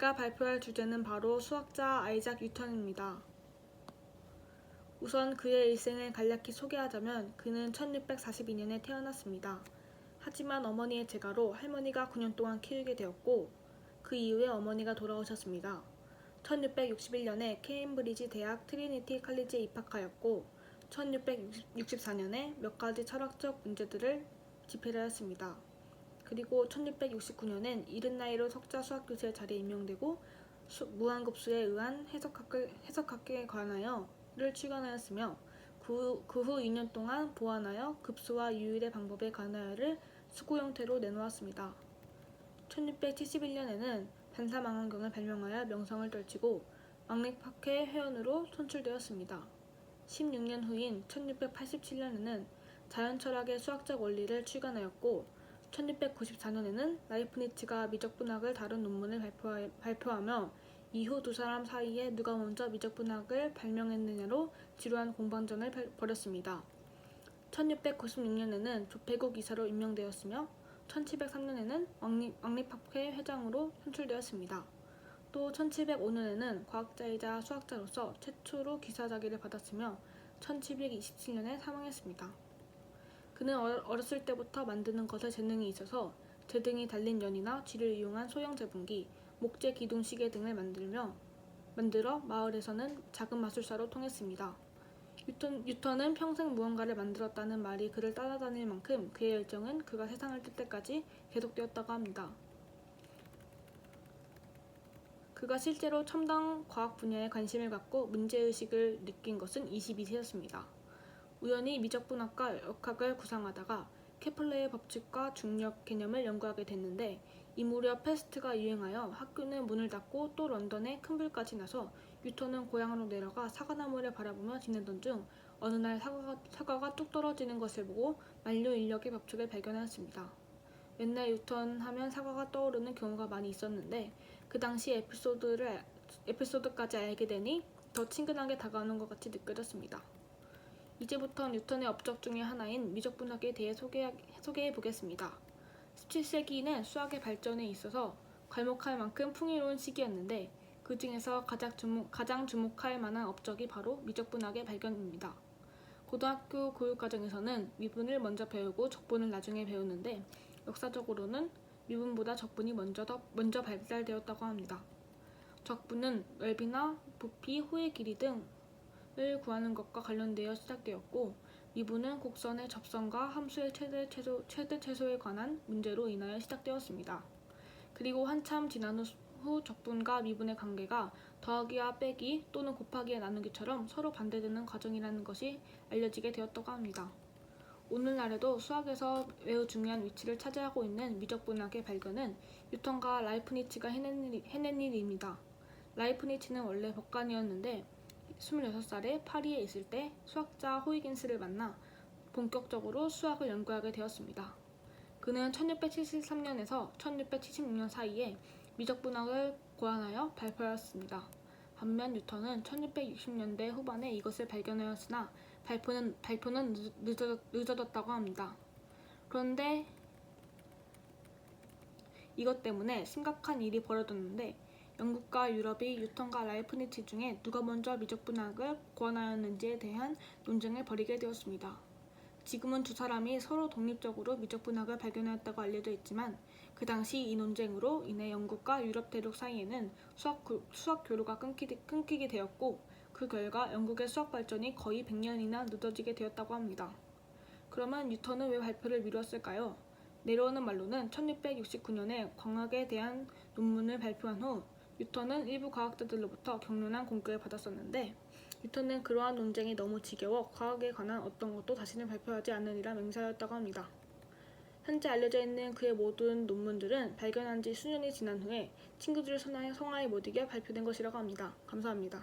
제가 발표할 주제는 바로 수학자 아이작 뉴턴입니다. 우선 그의 일생을 간략히 소개하자면 그는 1642년에 태어났습니다. 하지만 어머니의 재가로 할머니가 9년 동안 키우게 되었고 그 이후에 어머니가 돌아오셨습니다. 1661년에 케임브리지 대학 트리니티 칼리지에 입학하였고 1664년에 몇 가지 철학적 문제들을 집필을 했습니다. 그리고 1669년엔 이른 나이로 석자 수학교수의 자리에 임명되고 무한급수에 의한 해석학에 관하여를 출간하였으며 그 후 2년 동안 보완하여 급수와 유일의 방법에 관하여를 수고 형태로 내놓았습니다. 1671년에는 반사망원경을 발명하여 명성을 떨치고 왕립학회 회원으로 선출되었습니다. 16년 후인 1687년에는 자연철학의 수학적 원리를 출간하였고 1694년에는 라이프니츠가 미적분학을 다룬 논문을 발표하며 이후 두 사람 사이에 누가 먼저 미적분학을 발명했느냐로 지루한 공방전을 벌였습니다. 1696년에는 조폐국 이사로 임명되었으며 1703년에는 왕립학회 회장으로 선출되었습니다. 또 1705년에는 과학자이자 수학자로서 최초로 기사자기를 받았으며 1727년에 사망했습니다. 그는 어렸을 때부터 만드는 것에 재능이 있어서 제등이 달린 연이나 쥐를 이용한 소형 제분기, 목재 기둥 시계 등을 만들어 마을에서는 작은 마술사로 통했습니다. 뉴턴은 평생 무언가를 만들었다는 말이 그를 따라다닐 만큼 그의 열정은 그가 세상을 뜰 때까지 계속되었다고 합니다. 그가 실제로 첨단 과학 분야에 관심을 갖고 문제의식을 느낀 것은 22세였습니다. 우연히 미적분학과 역학을 구상하다가 케플러의 법칙과 중력 개념을 연구하게 됐는데 이 무렵 패스트가 유행하여 학교는 문을 닫고 또 런던에 큰 불까지 나서 뉴턴은 고향으로 내려가 사과나무를 바라보며 지내던 중 어느 날 사과가 뚝 떨어지는 것을 보고 만료인력의 법칙을 발견하였습니다. 맨날 뉴턴 하면 사과가 떠오르는 경우가 많이 있었는데 그 당시 에피소드까지 알게 되니 더 친근하게 다가오는 것 같이 느껴졌습니다. 이제부터 뉴턴의 업적 중의 하나인 미적분학에 대해 소개해 보겠습니다. 17세기는 수학의 발전에 있어서 괄목할 만큼 풍요로운 시기였는데 그 중에서 가장 주목할 만한 업적이 바로 미적분학의 발견입니다. 고등학교 교육과정에서는 미분을 먼저 배우고 적분을 나중에 배우는데 역사적으로는 미분보다 적분이 먼저 발달되었다고 합니다. 적분은 넓이나 부피, 호의 길이 등을 구하는 것과 관련되어 시작되었고 미분은 곡선의 접선과 함수의 최대 최소에 관한 문제로 인하여 시작되었습니다. 그리고 한참 지난 후 적분과 미분의 관계가 더하기와 빼기 또는 곱하기와 나누기처럼 서로 반대되는 과정이라는 것이 알려지게 되었다고 합니다. 오늘날에도 수학에서 매우 중요한 위치를 차지하고 있는 미적분학의 발견은 뉴턴과 라이프니츠가 해낸 일입니다. 라이프니츠는 원래 법관이었는데 26살에 파리에 있을 때 수학자 호이긴스를 만나 본격적으로 수학을 연구하게 되었습니다. 그는 1673년에서 1676년 사이에 미적분학을 고안하여 발표하였습니다. 반면 뉴턴은 1660년대 후반에 이것을 발견하였으나 발표는 늦어졌다고 합니다. 그런데 이것 때문에 심각한 일이 벌어졌는데 영국과 유럽이 뉴턴과 라이프니츠 중에 누가 먼저 미적분학을 고안하였는지에 대한 논쟁을 벌이게 되었습니다. 지금은 두 사람이 서로 독립적으로 미적분학을 발견하였다고 알려져 있지만 그 당시 이 논쟁으로 인해 영국과 유럽 대륙 사이에는 수학 교류가 끊기게 되었고 그 결과 영국의 수학 발전이 거의 100년이나 늦어지게 되었다고 합니다. 그러면 뉴턴은 왜 발표를 미뤘을까요? 내려오는 말로는 1669년에 광학에 대한 논문을 발표한 후 뉴턴은 일부 과학자들로부터 격렬한 공격을 받았었는데 뉴턴은 그러한 논쟁이 너무 지겨워 과학에 관한 어떤 것도 자신을 발표하지 않으리라 맹세하였다고 합니다. 현재 알려져 있는 그의 모든 논문들은 발견한 지 수년이 지난 후에 친구들을 성하에 못 이겨 발표된 것이라고 합니다. 감사합니다.